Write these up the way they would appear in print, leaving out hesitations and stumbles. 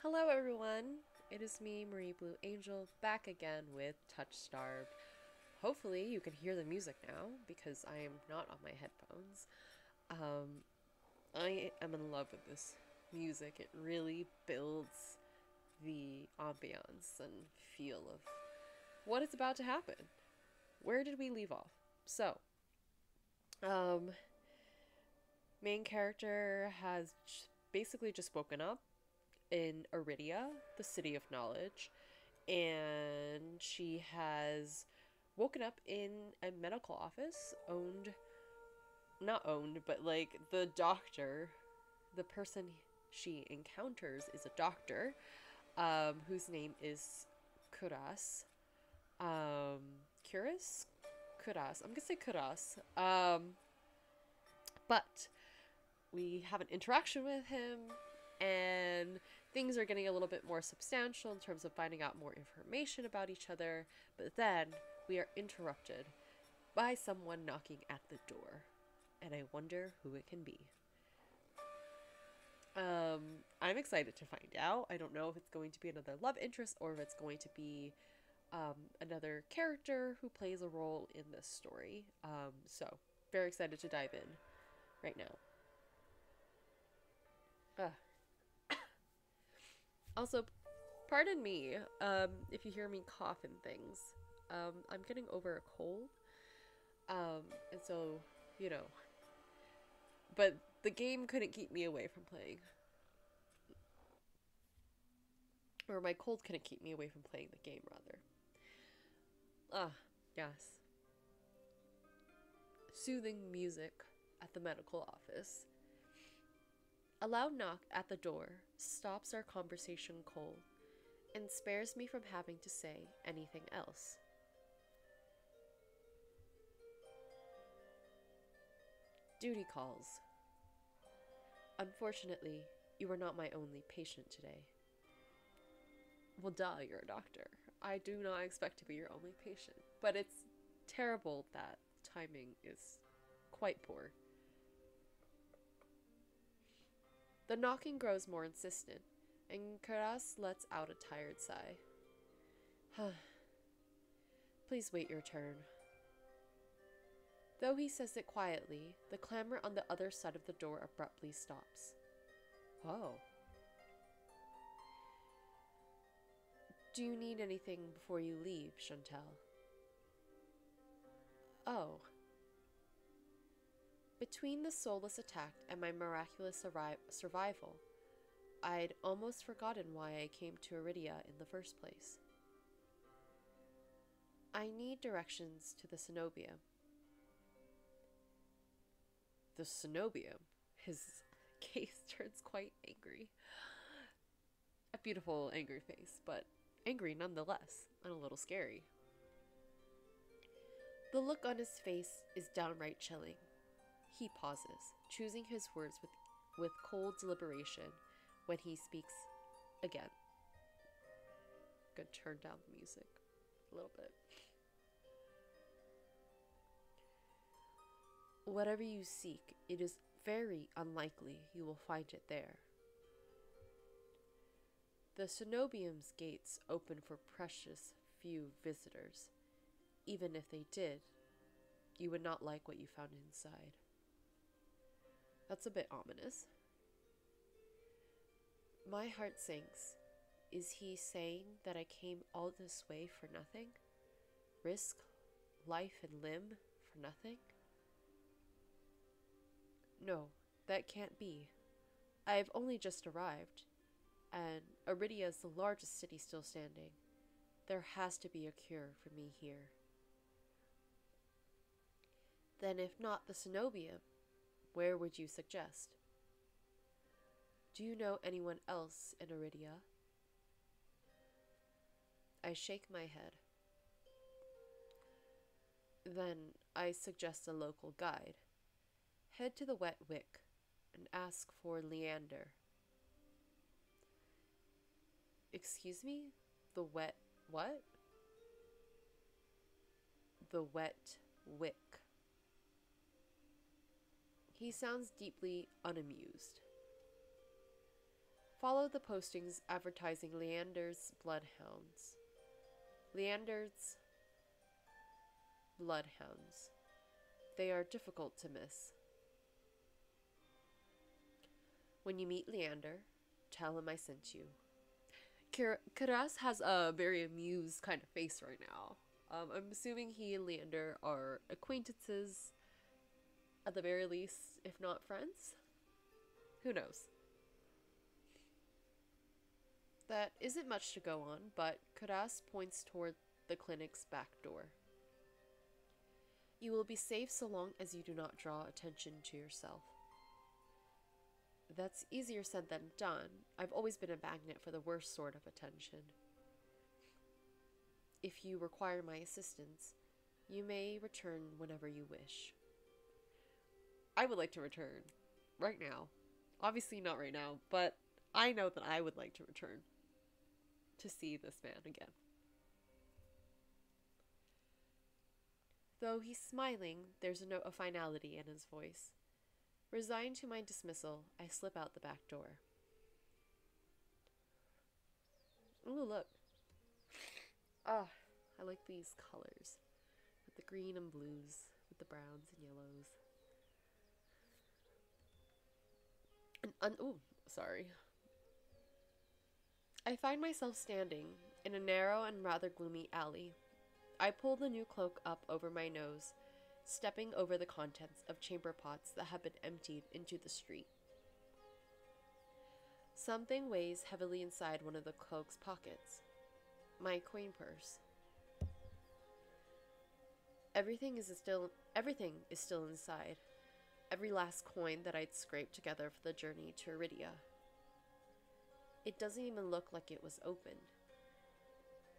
Hello, everyone. It is me, Marie Blue Angel, back again with Touchstarved. Hopefully, you can hear the music now because I am not on my headphones. Um, I am in love with this music. It really builds the ambiance and feel of what is about to happen. Where did we leave off? So, um, main character has basically just woken up in Iridia, the city of knowledge, and she has woken up in a medical office owned, not owned, but like the doctor, the person she encounters is a doctor, whose name is Kuras. Um, Kuras? Kuras. I'm gonna say Kuras. But we have an interaction with him, and things are getting a little bit more substantial in terms of finding out more information about each other. But then we are interrupted by someone knocking at the door, and I wonder who it can be. I'm excited to find out. I don't know if it's going to be another love interest or if it's going to be another character who plays a role in this story. So, very excited to dive in right now. Also, pardon me if you hear me cough and things. I'm getting over a cold. And so, you know. But the game couldn't keep me away from playing. Or my cold couldn't keep me away from playing the game, rather. Ah, yes. Soothing music at the medical office. A loud knock at the door stops our conversation cold and spares me from having to say anything else. Duty calls. Unfortunately, you are not my only patient today. Well, duh, you're a doctor. I do not expect to be your only patient. But it's terrible that timing is quite poor. The knocking grows more insistent, and Karas lets out a tired sigh. Please wait your turn. Though he says it quietly, the clamor on the other side of the door abruptly stops. Oh. Do you need anything before you leave, Chantel? Oh. Between the soulless attack and my miraculous survival, I'd almost forgotten why I came to Iridia in the first place. I need directions to the cenobium. The cenobium? His gaze turns quite angry. A beautiful, angry face, but angry nonetheless, and a little scary. The look on his face is downright chilling. He pauses, choosing his words with cold deliberation when he speaks again. I'm gonna turn down the music a little bit. Whatever you seek, it is very unlikely you will find it there. The cenobium's gates open for precious few visitors. Even if they did, you would not like what you found inside. That's a bit ominous. My heart sinks. Is he saying that I came all this way for nothing? Risk life and limb for nothing? No, that can't be. I've only just arrived, and Iridia is the largest city still standing. There has to be a cure for me here. Then if not the cenobium, where would you suggest? Do you know anyone else in Iridia? I shake my head. Then I suggest a local guide. Head to the Wet Wick and ask for Leander. Excuse me? The wet what? The Wet Wick. He sounds deeply unamused. Follow the postings advertising Leander's Bloodhounds. Leander's Bloodhounds. They are difficult to miss. When you meet Leander, tell him I sent you. Karas has a very amused kind of face right now. I'm assuming he and Leander are acquaintances, at the very least, if not friends. Who knows? That isn't much to go on, but Karas points toward the clinic's back door. You will be safe so long as you do not draw attention to yourself. That's easier said than done. I've always been a magnet for the worst sort of attention. If you require my assistance, you may return whenever you wish. I would like to return. Right now. Obviously not right now, but I know that I would like to return. To see this man again. Though he's smiling, there's a note of finality in his voice. Resigned to my dismissal, I slip out the back door. Ooh, look. Ah, I like these colors. With the green and blues, with the browns and yellows. Ooh, sorry. I find myself standing in a narrow and rather gloomy alley. I pull the new cloak up over my nose, stepping over the contents of chamber pots that have been emptied into the street. Something weighs heavily inside one of the cloak's pockets. My coin purse. Everything is still inside. Every last coin that I'd scraped together for the journey to Iridia. It doesn't even look like it was opened.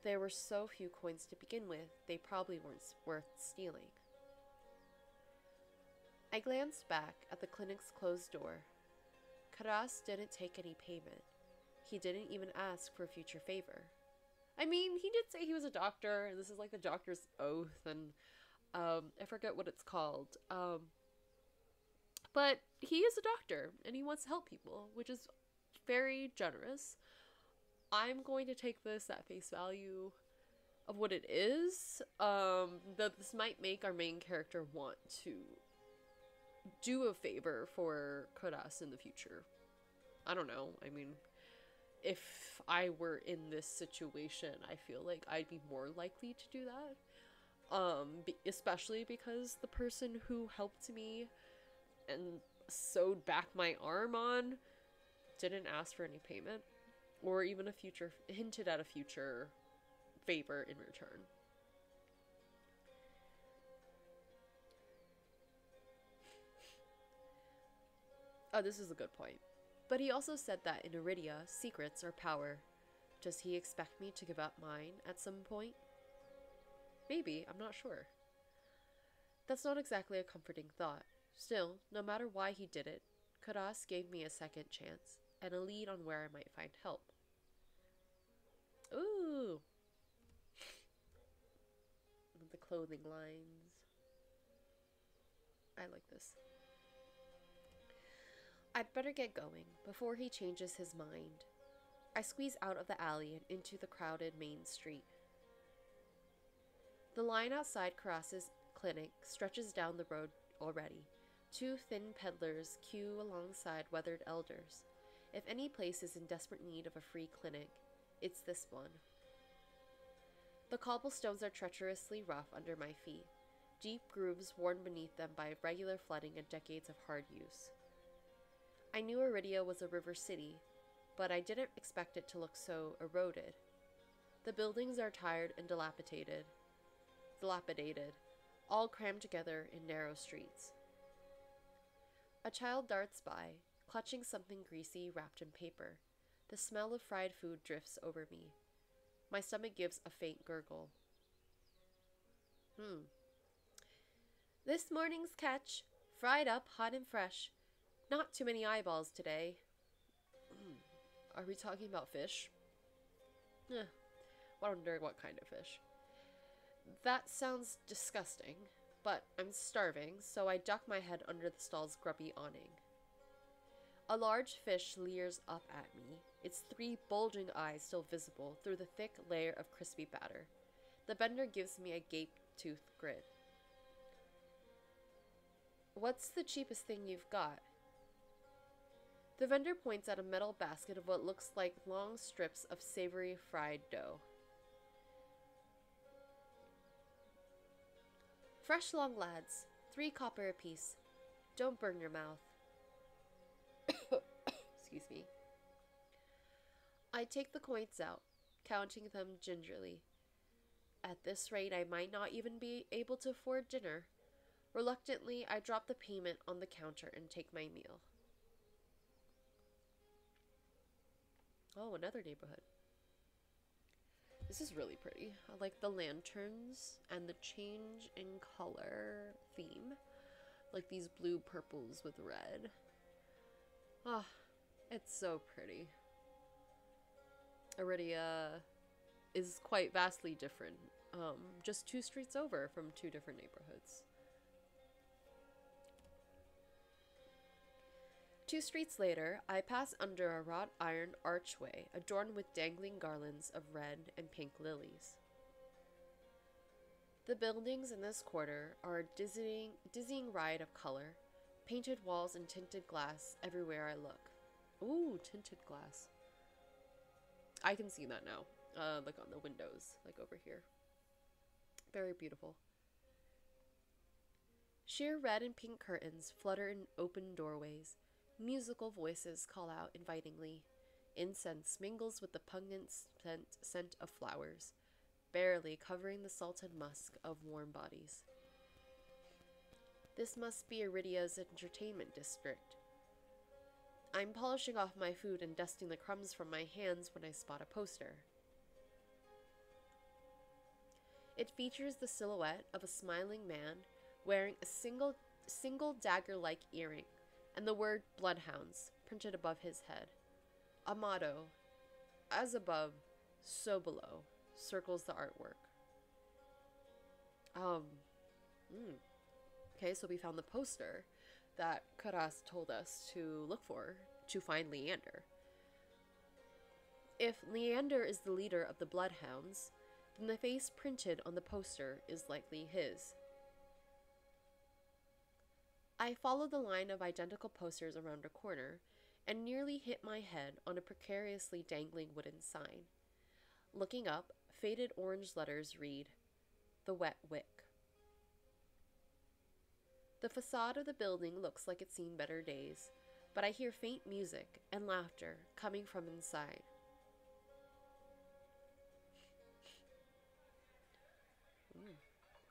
There were so few coins to begin with, they probably weren't worth stealing. I glanced back at the clinic's closed door. Karas didn't take any payment. He didn't even ask for a future favor. I mean, he did say he was a doctor, and this is like the doctor's oath, and I forget what it's called. But he is a doctor, and he wants to help people, which is very generous. I'm going to take this at face value of what it is. That this might make our main character want to do a favor for Karas in the future. I don't know. I mean, if I were in this situation, I feel like I'd be more likely to do that. Especially because the person who helped me and sewed back my arm on didn't ask for any payment, or even hinted at a future favor in return. Oh, this is a good point. But he also said that in Iridia, secrets are power. Does he expect me to give up mine at some point? Maybe, I'm not sure. That's not exactly a comforting thought. Still, no matter why he did it, Karas gave me a second chance, and a lead on where I might find help. Ooh! The clothing lines. I like this. I'd better get going before he changes his mind. I squeeze out of the alley and into the crowded main street. The line outside Karas's clinic stretches down the road already. Two thin peddlers queue alongside weathered elders. If any place is in desperate need of a free clinic, it's this one. The cobblestones are treacherously rough under my feet, deep grooves worn beneath them by regular flooding and decades of hard use. I knew Iridia was a river city, but I didn't expect it to look so eroded. The buildings are tired and dilapidated, all crammed together in narrow streets. A child darts by, clutching something greasy wrapped in paper. The smell of fried food drifts over me. My stomach gives a faint gurgle. This morning's catch, fried up, hot and fresh. Not too many eyeballs today. Are we talking about fish? Wonder what kind of fish. That sounds disgusting, but I'm starving, so I duck my head under the stall's grubby awning. A large fish leers up at me, its 3 bulging eyes still visible through the thick layer of crispy batter. The vendor gives me a gape-toothed grin. What's the cheapest thing you've got? The vendor points at a metal basket of what looks like long strips of savory fried dough. Fresh long lads, 3 copper apiece. Don't burn your mouth. Excuse me. I take the coins out, counting them gingerly. At this rate, I might not even be able to afford dinner. Reluctantly, I drop the payment on the counter and take my meal. Oh, another neighborhood. This is really pretty. I like the lanterns and the change in color theme. Like these blue purples with red. Ah, it's so pretty. Iridia is quite vastly different. Just 2 streets over from 2 different neighborhoods. 2 streets later, I pass under a wrought iron archway adorned with dangling garlands of red and pink lilies. The buildings in this quarter are a dizzying riot of color, painted walls and tinted glass everywhere I look. Ooh, tinted glass. I can see that now, like on the windows, like over here. Very beautiful. Sheer red and pink curtains flutter in open doorways. Musical voices call out invitingly. Incense mingles with the pungent scent of flowers, barely covering the salted musk of warm bodies. This must be Iridia's entertainment district. I'm polishing off my food and dusting the crumbs from my hands when I spot a poster. It features the silhouette of a smiling man wearing a single dagger-like earring and the word Bloodhounds printed above his head. A motto, as above, so below, circles the artwork. Okay, so we found the poster that Karas told us to look for to find Leander. If Leander is the leader of the Bloodhounds, then the face printed on the poster is likely his. I follow the line of identical posters around a corner and nearly hit my head on a precariously dangling wooden sign. Looking up, faded orange letters read, "The Wet Wick." The facade of the building looks like it's seen better days, but I hear faint music and laughter coming from inside.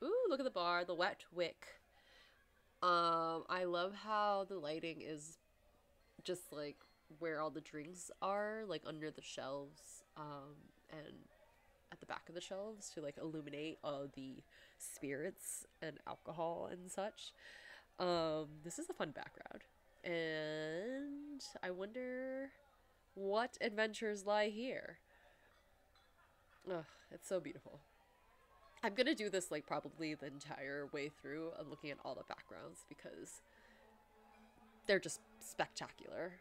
Ooh, look at the bar, the Wet Wick. I love how the lighting is just like where all the drinks are, like under the shelves, and at the back of the shelves to like illuminate all the spirits and alcohol and such. This is a fun background, and I wonder what adventures lie here. Ugh, it's so beautiful. I'm gonna do this like probably the entire way through and looking at all the backgrounds because they're just spectacular.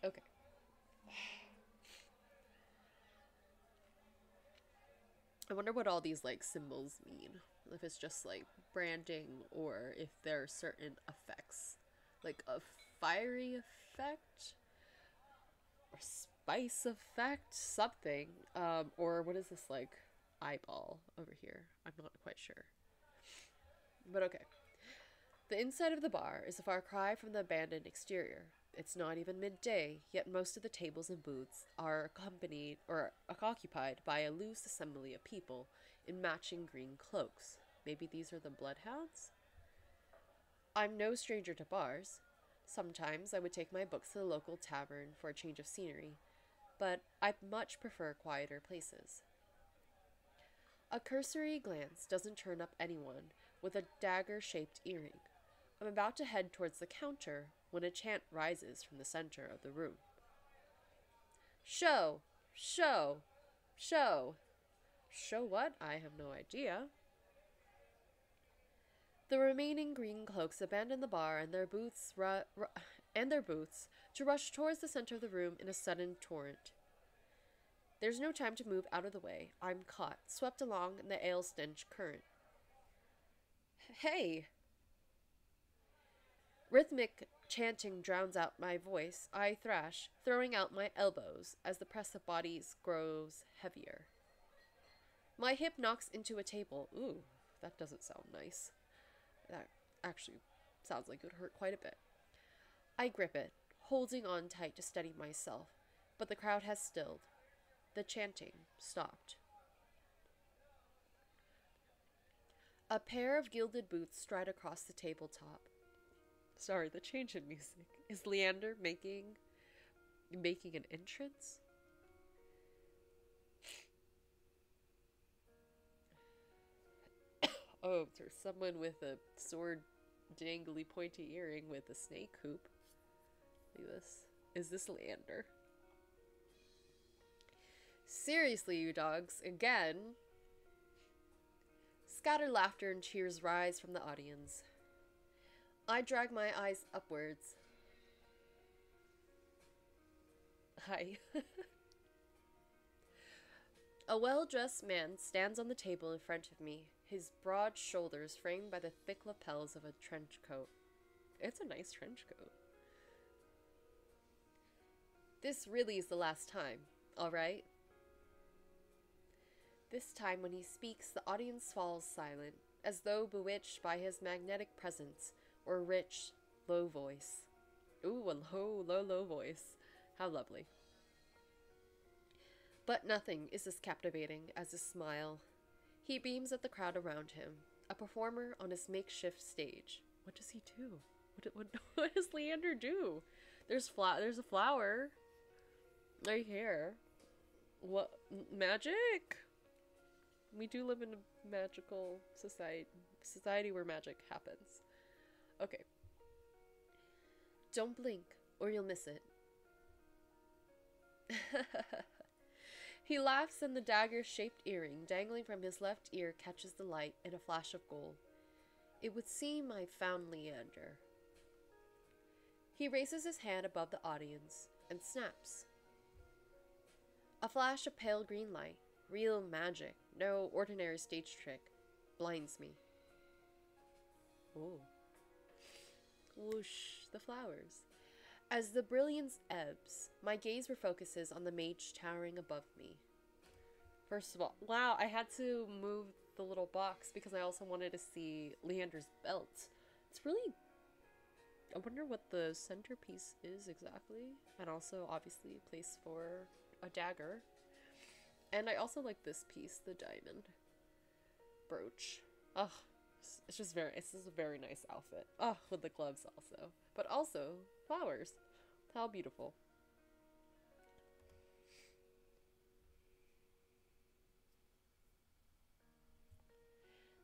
Okay. I wonder what all these like symbols mean. If it's just like branding or if there are certain effects. Like a fiery effect or spice effect, something. Or what is this like eyeball over here? I'm not quite sure. But okay. The inside of the bar is a far cry from the abandoned exterior. It's not even midday, yet most of the tables and booths are accompanied or occupied by a loose assembly of people in matching green cloaks. Maybe these are the Bloodhounds? I'm no stranger to bars. Sometimes I would take my books to the local tavern for a change of scenery, but I much prefer quieter places. A cursory glance doesn't turn up anyone with a dagger-shaped earring. I'm about to head towards the counter when a chant rises from the center of the room. Show! Show! Show! Show what? I have no idea. The remaining green cloaks abandon the bar and their booths and their boots to rush towards the center of the room in a sudden torrent. There's no time to move out of the way. I'm caught, swept along in the ale-stench current. Hey! Rhythmic chanting drowns out my voice. I thrash, throwing out my elbows as the press of bodies grows heavier. My hip knocks into a table. Ooh, that doesn't sound nice. That actually sounds like it would hurt quite a bit. I grip it, holding on tight to steady myself, but the crowd has stilled. The chanting stopped. A pair of gilded boots stride across the tabletop. Sorry, the change in music. Is Leander making an entrance? Oh, there's someone with a sword dangly pointy earring with a snake hoop. Look at this. Is this Leander? Seriously, you dogs, again. Scattered laughter and cheers rise from the audience. I drag my eyes upwards. Hi. A well-dressed man stands on the table in front of me, his broad shoulders framed by the thick lapels of a trench coat. It's a nice trench coat. This really is the last time, all right? This time when he speaks, the audience falls silent, as though bewitched by his magnetic presence or rich, low voice. Ooh, a low voice. How lovely. But nothing is as captivating as his smile. He beams at the crowd around him, a performer on his makeshift stage. What does he do? What does Leander do? There's a flower right here. What? Magic? We do live in a magical society where magic happens. Okay. Don't blink, or you'll miss it. He laughs, and the dagger-shaped earring dangling from his left ear catches the light in a flash of gold. It would seem I found Leander. He raises his hand above the audience and snaps. A flash of pale green light, real magic, no ordinary stage trick, blinds me. Oh. Whoosh, the flowers. As the brilliance ebbs, my gaze refocuses on the mage towering above me. First of all, wow, I had to move the little box because I also wanted to see Leander's belt. It's really... I wonder what the centerpiece is exactly. And also, obviously, a place for a dagger. And I also like this piece, the diamond brooch. Ugh. It's just a very nice outfit. Oh, with the gloves also. But also, flowers. How beautiful.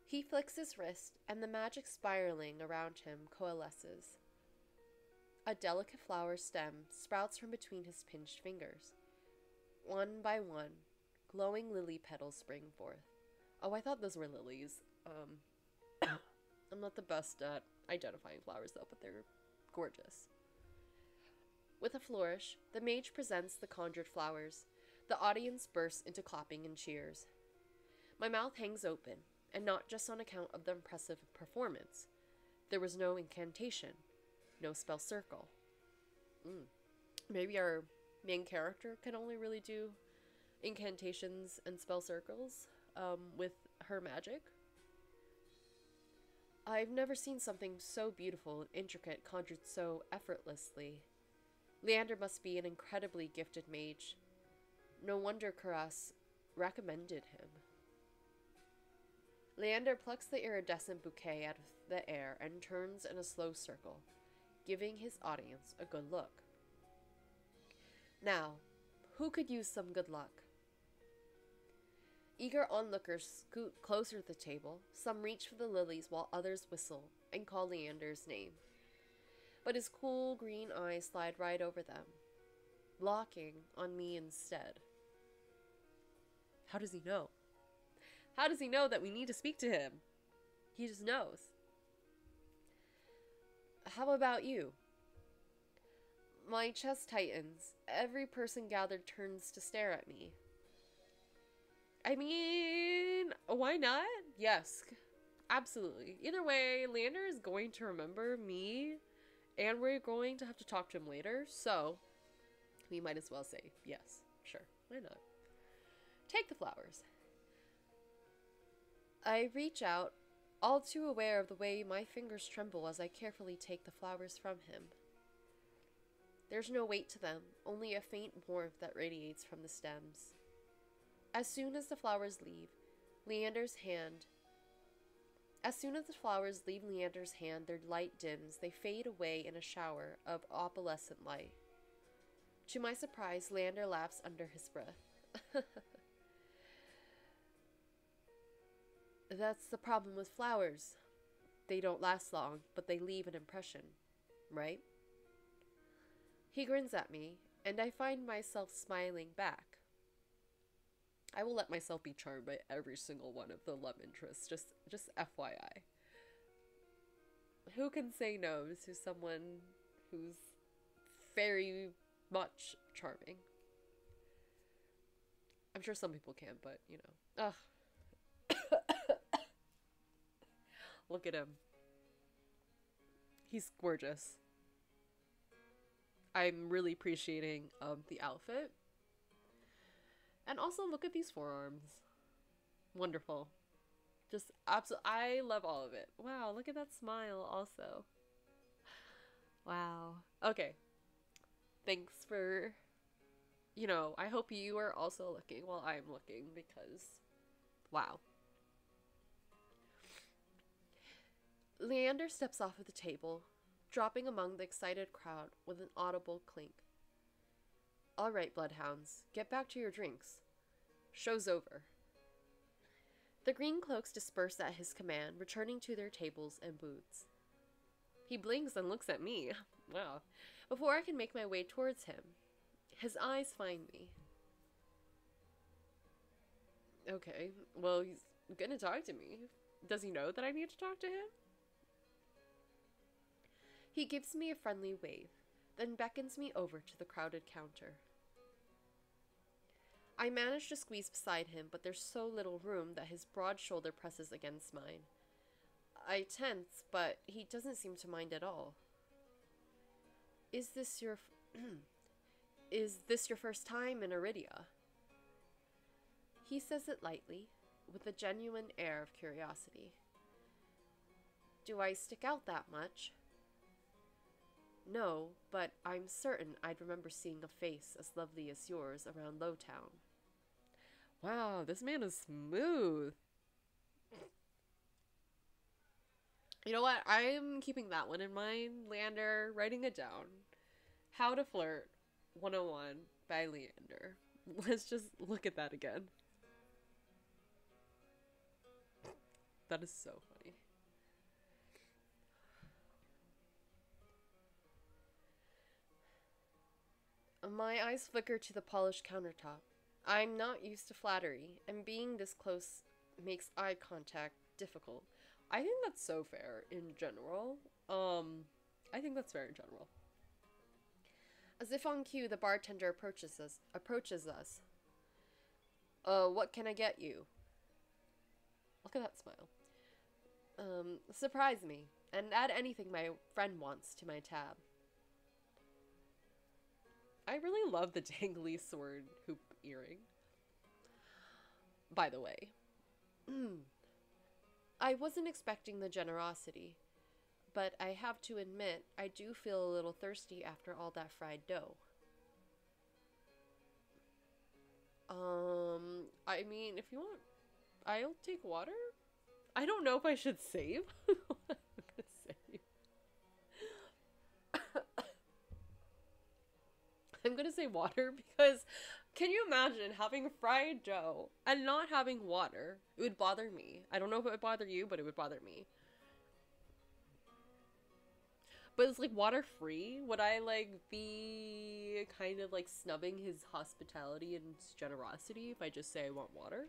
He flicks his wrist, and the magic spiraling around him coalesces. A delicate flower stem sprouts from between his pinched fingers. One by one, glowing lily petals spring forth. Oh, I thought those were lilies. I'm not the best at identifying flowers, though, but they're gorgeous. With a flourish, the mage presents the conjured flowers. The audience bursts into clapping and cheers. My mouth hangs open, and not just on account of the impressive performance. There was no incantation, no spell circle. Maybe our main character can only really do incantations and spell circles with her magic. I've never seen something so beautiful and intricate conjured so effortlessly. Leander must be an incredibly gifted mage. No wonder Karas recommended him. Leander plucks the iridescent bouquet out of the air and turns in a slow circle, giving his audience a good look. Now, who could use some good luck? Eager onlookers scoot closer to the table. Some reach for the lilies while others whistle and call Leander's name. But his cool green eyes slide right over them, locking on me instead. How does he know? How does he know that we need to speak to him? He just knows. How about you? My chest tightens. Every person gathered turns to stare at me. I mean, why not? Yes, absolutely. Either way, Leander is going to remember me, and we're going to have to talk to him later, so we might as well say yes, sure, why not? Take the flowers. I reach out, all too aware of the way my fingers tremble as I carefully take the flowers from him. There's no weight to them, only a faint warmth that radiates from the stems. As soon as the flowers leave Leander's hand, their light dims. They fade away in a shower of opalescent light. To my surprise, Leander laughs under his breath. That's the problem with flowers. They don't last long, but they leave an impression, right? He grins at me, and I find myself smiling back. I will let myself be charmed by every single one of the love interests, just FYI. Who can say no to someone who's very much charming? I'm sure some people can, but, you know. Ugh. Look at him. He's gorgeous. I'm really appreciating the outfit. And also, look at these forearms. Wonderful. Just absolutely, I love all of it. Wow, look at that smile also. Wow. Okay. Thanks for, you know, I hope you are also looking while I'm looking because, wow. Leander steps off of the table, dropping among the excited crowd with an audible clink. All right, bloodhounds, get back to your drinks. Show's over. The green cloaks disperse at his command, returning to their tables and booths. He blinks and looks at me. Wow. Before I can make my way towards him, his eyes find me. Okay, well, he's gonna talk to me. Does he know that I need to talk to him? He gives me a friendly wave, then beckons me over to the crowded counter. I manage to squeeze beside him, but there's so little room that his broad shoulder presses against mine. I tense, but he doesn't seem to mind at all. Is this your first time in Iridia? He says it lightly, with a genuine air of curiosity. Do I stick out that much? No, but I'm certain I'd remember seeing a face as lovely as yours around Lowtown. Wow, this man is smooth. You know what? I'm keeping that one in mind. Leander, writing it down. How to Flirt 101 by Leander. Let's just look at that again. That is so funny. My eyes flicker to the polished countertop. I'm not used to flattery, and being this close makes eye contact difficult. I think that's so fair in general. I think that's fair in general. As if on cue, the bartender approaches us. What can I get you? Look at that smile. Surprise me, and add anything my friend wants to my tab. I really love the dangly sword hoop earring. By the way. I wasn't expecting the generosity, but I have to admit I do feel a little thirsty after all that fried dough. I mean, if you want, I'll take water? I don't know if I should save. I'm gonna save. I'm gonna say water because can you imagine having fried dough and not having water? It would bother me. I don't know if it would bother you, but it would bother me. But it's like water free. Would I like be kind of like snubbing his hospitality and his generosity if I just say I want water?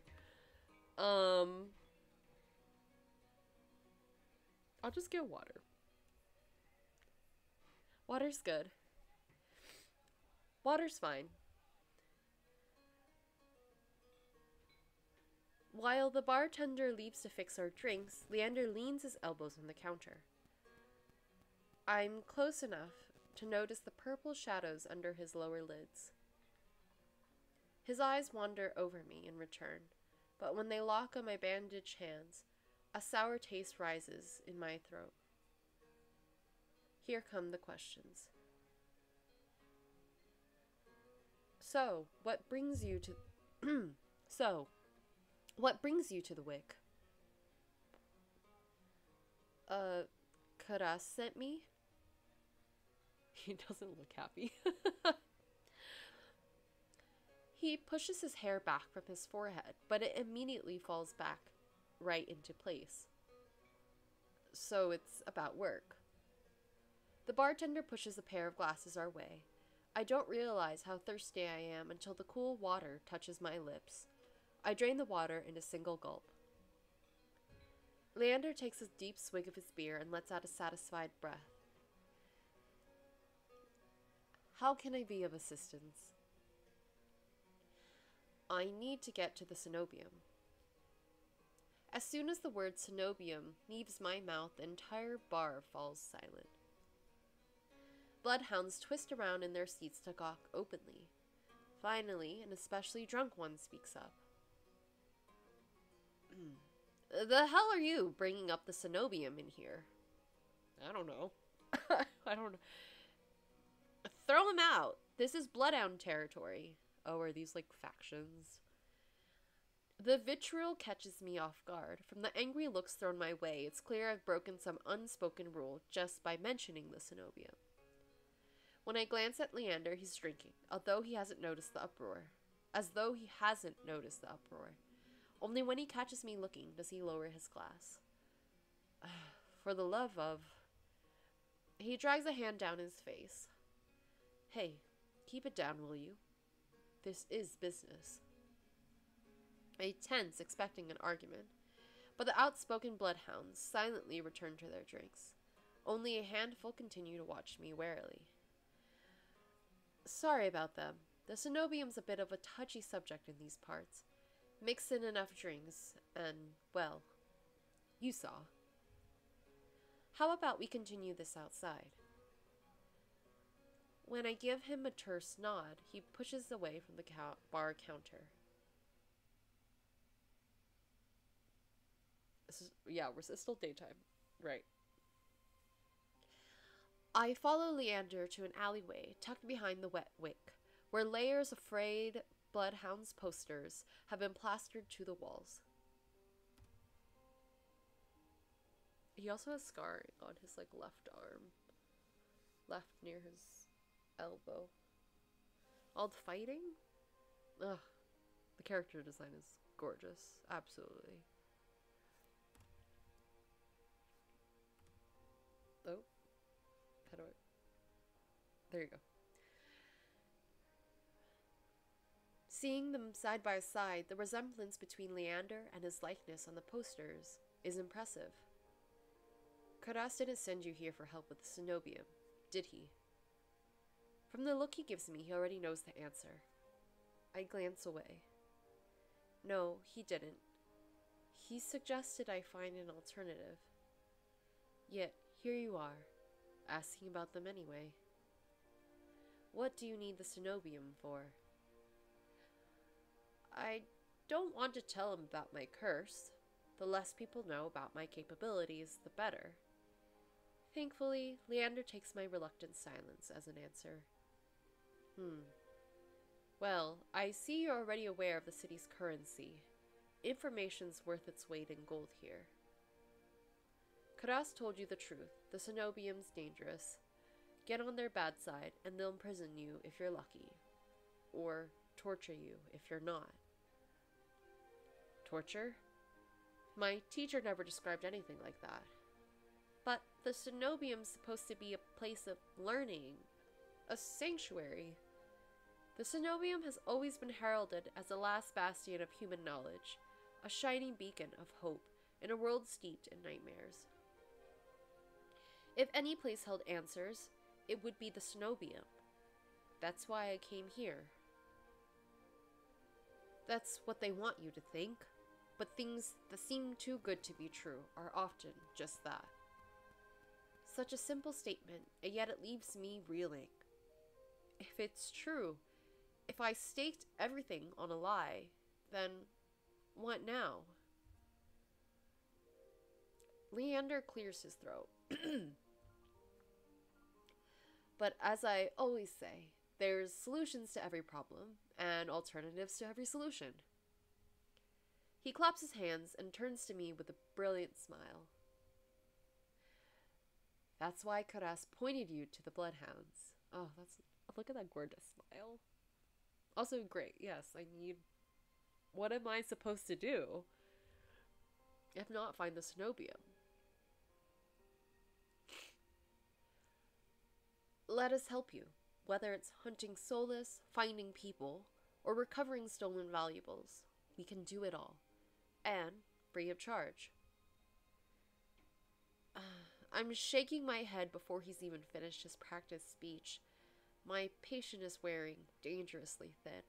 I'll just get water. Water's good. Water's fine. While the bartender leaves to fix our drinks, Leander leans his elbows on the counter. I'm close enough to notice the purple shadows under his lower lids. His eyes wander over me in return, but when they lock on my bandaged hands, a sour taste rises in my throat. Here come the questions. So, what brings you to the Wick? Karas sent me? He doesn't look happy. He pushes his hair back from his forehead, but it immediately falls back right into place. So it's about work. The bartender pushes a pair of glasses our way. I don't realize how thirsty I am until the cool water touches my lips. I drain the water in a single gulp. Leander takes a deep swig of his beer and lets out a satisfied breath. How can I be of assistance? I need to get to the cenobium. As soon as the word cenobium leaves my mouth, the entire bar falls silent. Bloodhounds twist around in their seats to gawk openly. Finally, an especially drunk one speaks up. The hell are you bringing up the cenobium in here? I don't know. I don't know. Throw him out. This is Bloodhound territory. Oh, are these like factions? The vitriol catches me off guard. From the angry looks thrown my way, it's clear I've broken some unspoken rule just by mentioning the cenobium. When I glance at Leander, he's drinking, as though he hasn't noticed the uproar. Only when he catches me looking does he lower his glass. For the love of... He drags a hand down his face. Hey, keep it down, will you? This is business. I tense, expecting an argument, but the outspoken bloodhounds silently return to their drinks. Only a handful continue to watch me warily. Sorry about them. The cenobium's a bit of a touchy subject in these parts. Mix in enough drinks, and, well, you saw. How about we continue this outside? When I give him a terse nod, he pushes away from the bar counter. It's still daytime. Right. I follow Leander to an alleyway tucked behind the wet wick, where layers of frayed bloodhounds posters have been plastered to the walls. He also has scarring on his left arm. Left near his elbow. All the fighting? Ugh. The character design is gorgeous. Absolutely. Oh. How do I... There you go. Seeing them side by side, the resemblance between Leander and his likeness on the posters is impressive. Karas didn't send you here for help with the cenobium, did he? From the look he gives me, he already knows the answer. I glance away. No, he didn't. He suggested I find an alternative. Yet, here you are, asking about them anyway. What do you need the cenobium for? I don't want to tell him about my curse. The less people know about my capabilities, the better. Thankfully, Leander takes my reluctant silence as an answer. Well, I see you're already aware of the city's currency. Information's worth its weight in gold here. Karas told you the truth. The cenobium's dangerous. Get on their bad side, and they'll imprison you if you're lucky. Or torture you if you're not. Torture? My teacher never described anything like that. But the cenobium's supposed to be a place of learning. A sanctuary. The cenobium has always been heralded as the last bastion of human knowledge. A shining beacon of hope in a world steeped in nightmares. If any place held answers, it would be the cenobium. That's why I came here. That's what they want you to think. But things that seem too good to be true are often just that. Such a simple statement, and yet it leaves me reeling. If it's true, if I staked everything on a lie, then what now? Leander clears his throat. But as I always say, there's solutions to every problem, and alternatives to every solution. He claps his hands and turns to me with a brilliant smile. That's why Karas pointed you to the bloodhounds. Oh, look at that gorgeous smile. Also great, yes, I need... What am I supposed to do? If not, find the cenobium. Let us help you, whether it's hunting soulless, finding people, or recovering stolen valuables. We can do it all. And free of charge. I'm shaking my head before he's even finished his practiced speech. My patience is wearing dangerously thin.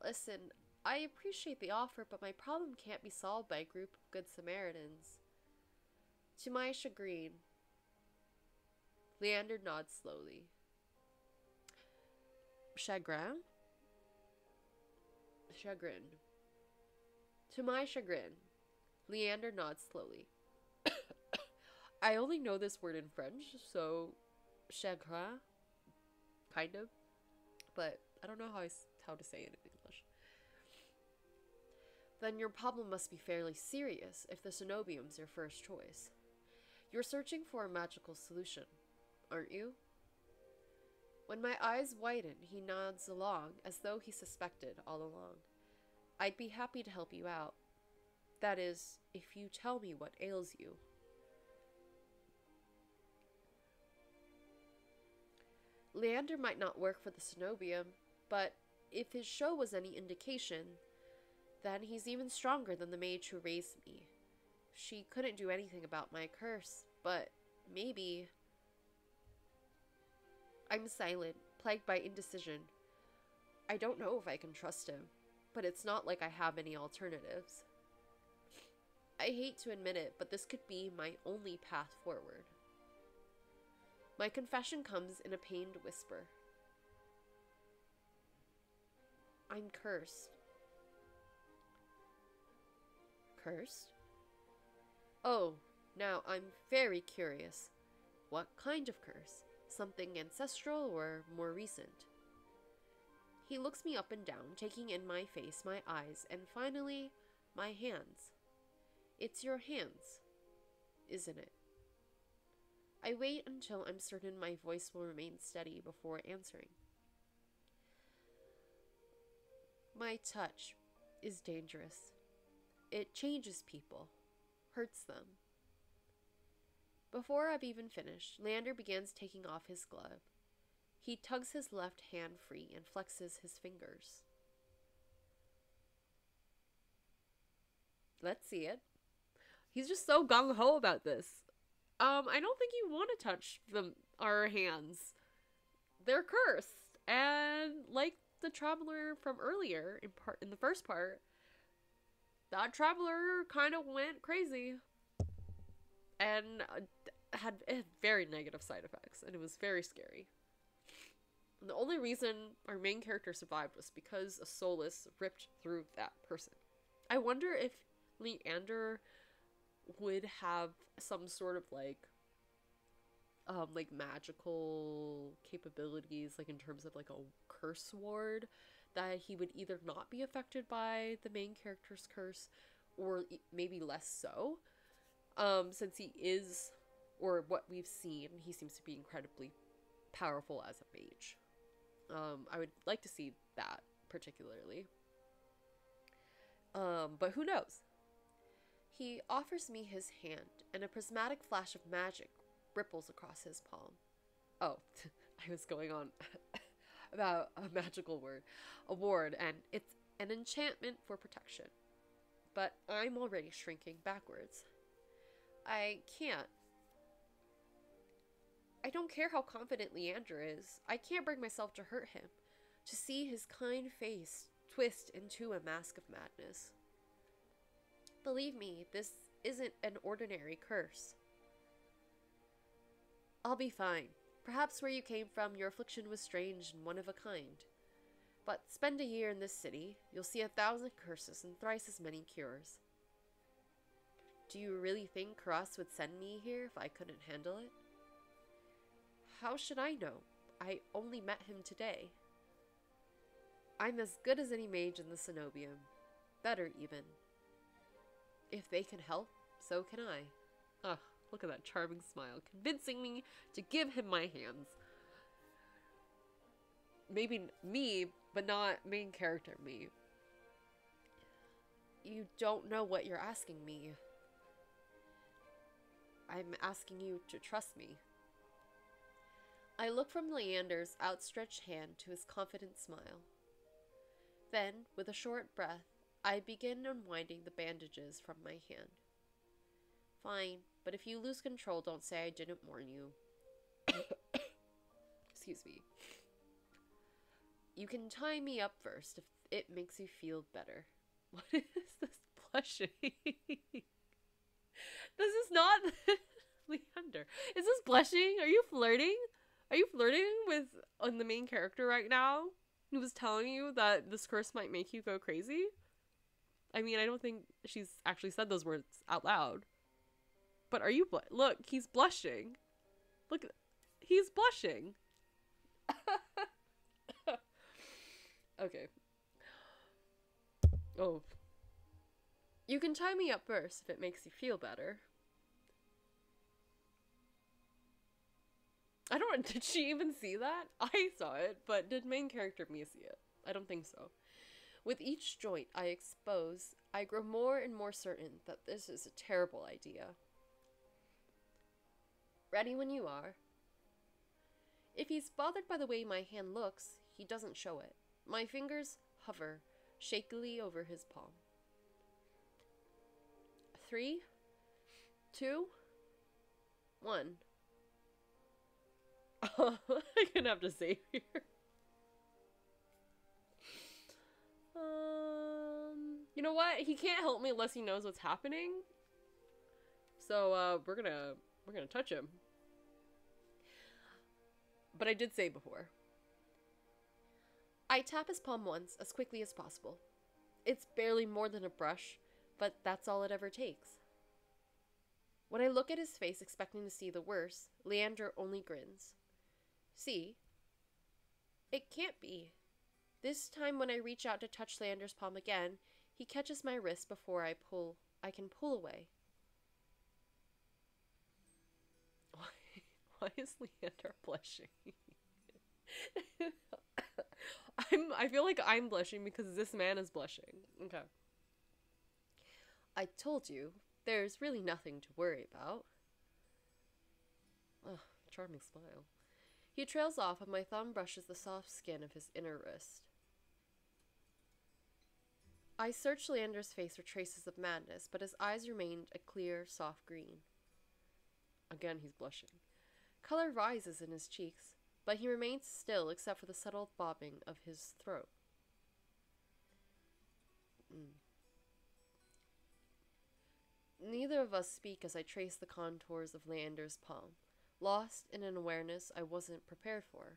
Listen, I appreciate the offer, but my problem can't be solved by a group of good Samaritans. To my chagrin, Leander nods slowly. Chagrin? Chagrin. To my chagrin, Leander nods slowly. I only know this word in French, so chagrin, kind of, but I don't know how to say it in English. Then your problem must be fairly serious if the cenobium's your first choice. You're searching for a magical solution, aren't you? When my eyes widen, he nods along as though he suspected all along. I'd be happy to help you out. That is, if you tell me what ails you. Leander might not work for the cenobium, but if his show was any indication, then he's even stronger than the mage who raised me. She couldn't do anything about my curse, but maybe... I'm silent, plagued by indecision. I don't know if I can trust him, but it's not like I have any alternatives. I hate to admit it, but this could be my only path forward. My confession comes in a pained whisper. I'm cursed. Cursed? Oh, now I'm very curious. What kind of curse? Something ancestral or more recent? He looks me up and down, taking in my face, my eyes, and finally, my hands. It's your hands, isn't it? I wait until I'm certain my voice will remain steady before answering. My touch is dangerous. It changes people, hurts them. Before I've even finished, Leander begins taking off his glove. He tugs his left hand free and flexes his fingers. Let's see it. He's just so gung-ho about this. I don't think you want to touch our hands. They're cursed. And like the traveler from earlier, in the first part, that traveler kind of went crazy. And had very negative side effects. And it was very scary. And the only reason our main character survived was because a soulless ripped through that person. I wonder if Leander would have some sort of like magical capabilities, like in terms of like a curse ward, that he would either not be affected by the main character's curse or maybe less so, since he is, or what we've seen, he seems to be incredibly powerful as a mage. I would like to see that particularly, but who knows. He offers me his hand, and a prismatic flash of magic ripples across his palm. Oh, I was going on about a magical ward, and it's an enchantment for protection. But I'm already shrinking backwards. I can't. I don't care how confident Leander is. I can't bring myself to hurt him, to see his kind face twist into a mask of madness. Believe me, this isn't an ordinary curse. I'll be fine. Perhaps where you came from, your affliction was strange and one of a kind. But spend a year in this city, you'll see 1,000 curses and thrice as many cures. Do you really think Karas would send me here if I couldn't handle it? How should I know? I only met him today. I'm as good as any mage in the Cenobium. Better, even. If they can help, so can I. Ugh, look at that charming smile, convincing me to give him my hands. Maybe me, but not main character me. You don't know what you're asking me. I'm asking you to trust me. I look from Leander's outstretched hand to his confident smile. Then, with a short breath, I begin unwinding the bandages from my hand. Fine, but if you lose control, don't say I didn't warn you. Excuse me. You can tie me up first if it makes you feel better. What is this blushing? This is not Leander. Is this blushing? Are you flirting? Are you flirting with the main character right now? Who was telling you that this curse might make you go crazy? I mean, I don't think she's actually said those words out loud. But are you look, he's blushing. Look, he's blushing. Okay. Oh. You can tie me up first if it makes you feel better. I don't, did she even see that? I saw it, but did main character me see it? I don't think so. With each joint I expose, I grow more and more certain that this is a terrible idea. Ready when you are. If he's bothered by the way my hand looks, he doesn't show it. My fingers hover shakily over his palm. 3, 2, 1. I'm gonna have to save here. You know what? He can't help me unless he knows what's happening. So we're gonna touch him. But I did say before. I tap his palm once, as quickly as possible. It's barely more than a brush, but that's all it ever takes. When I look at his face expecting to see the worst, Leander only grins. See? It can't be. This time when I reach out to touch Leander's palm again, he catches my wrist before I can pull away. Why is Leander blushing? I feel like I'm blushing because this man is blushing. Okay. I told you, there's really nothing to worry about. Oh, charming smile. He trails off and my thumb brushes the soft skin of his inner wrist. I searched Leander's face for traces of madness, but his eyes remained a clear, soft green. Again, he's blushing. Color rises in his cheeks, but he remains still except for the subtle bobbing of his throat. Neither of us speak as I trace the contours of Leander's palm, lost in an awareness I wasn't prepared for.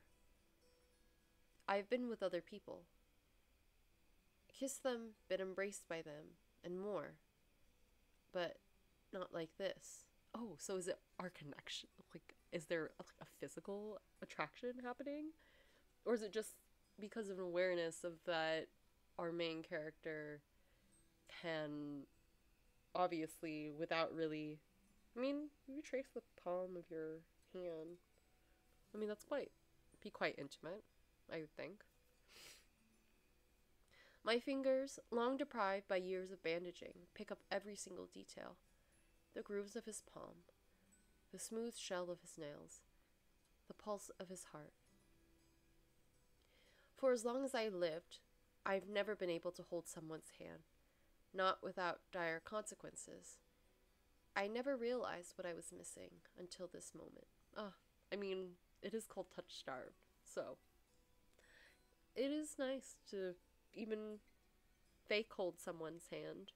I've been with other people. Kissed them, been embraced by them, and more. But not like this. Oh, so is it our connection? Like, is there a physical attraction happening? Or is it just because of an awareness of that our main character can obviously, without really, I mean, you trace the palm of your hand. I mean, that's be quite intimate, I would think. My fingers, long deprived by years of bandaging, pick up every single detail. The grooves of his palm, the smooth shell of his nails, the pulse of his heart. For as long as I lived, I've never been able to hold someone's hand, not without dire consequences. I never realized what I was missing until this moment. I mean, it is called Touchstarved, so it is nice to even fake hold someone's hand.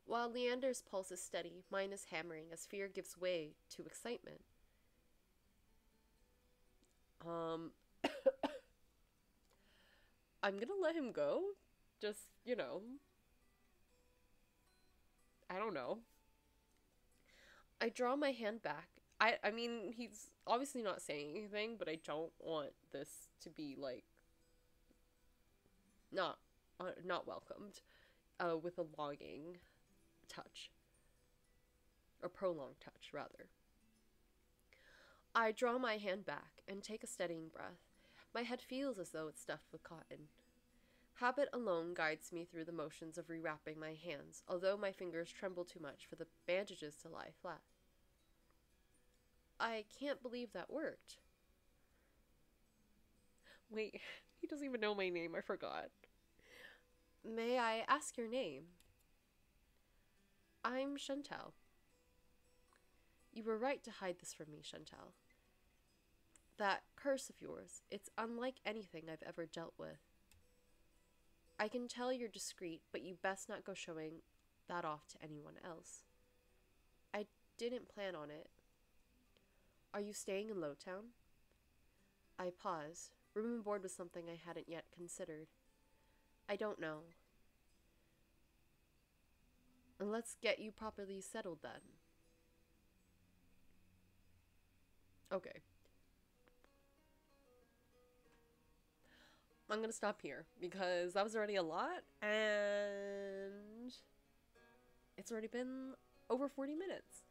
While Leander's pulse is steady, mine is hammering as fear gives way to excitement. Um, I'm gonna let him go. Just, I don't know. I draw my hand back. I mean, he's obviously not saying anything, but I don't want this to be like not not welcomed with a longing touch, a prolonged touch rather. I draw my hand back and take a steadying breath. My head feels as though it's stuffed with cotton. Habit alone guides me through the motions of rewrapping my hands, although my fingers tremble too much for the bandages to lie flat. I can't believe that worked. Wait, he doesn't even know my name, I forgot. May I ask your name? I'm Chantal. You were right to hide this from me, Chantal. That curse of yours, it's unlike anything I've ever dealt with. I can tell you're discreet, but you best not go showing that off to anyone else. I didn't plan on it. Are you staying in Lowtown? I pause. Room and board was something I hadn't yet considered. I don't know. And let's get you properly settled then. Okay. I'm gonna stop here because that was already a lot and it's already been over 40 minutes.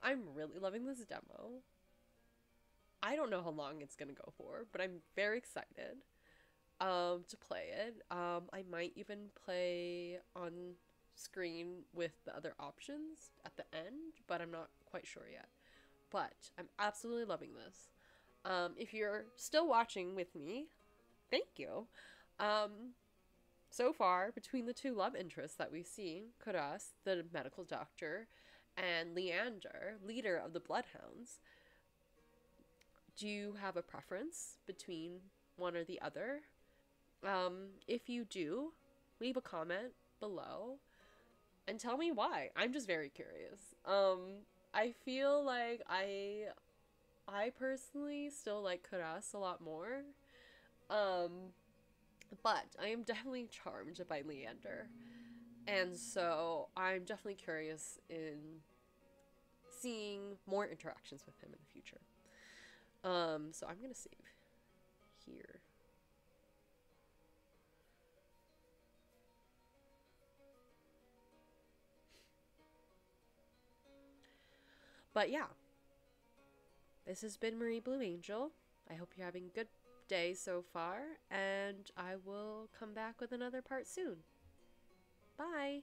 I'm really loving this demo. I don't know how long it's gonna go for, but I'm very excited to play it. I might even play on screen with the other options at the end, but I'm not quite sure yet. But I'm absolutely loving this. If you're still watching with me, thank you. So far, between the two love interests that we see, Kuras, the medical doctor, and Leander, leader of the Bloodhounds, do you have a preference between one or the other? If you do, leave a comment below and tell me why. I'm just very curious. I feel like I personally still like Kuras a lot more. But I am definitely charmed by Leander. And so I'm definitely curious in seeing more interactions with him in the future. So I'm gonna save here. But yeah, this has been Marie Blue Angel. I hope you're having a good day so far, and I will come back with another part soon. Bye!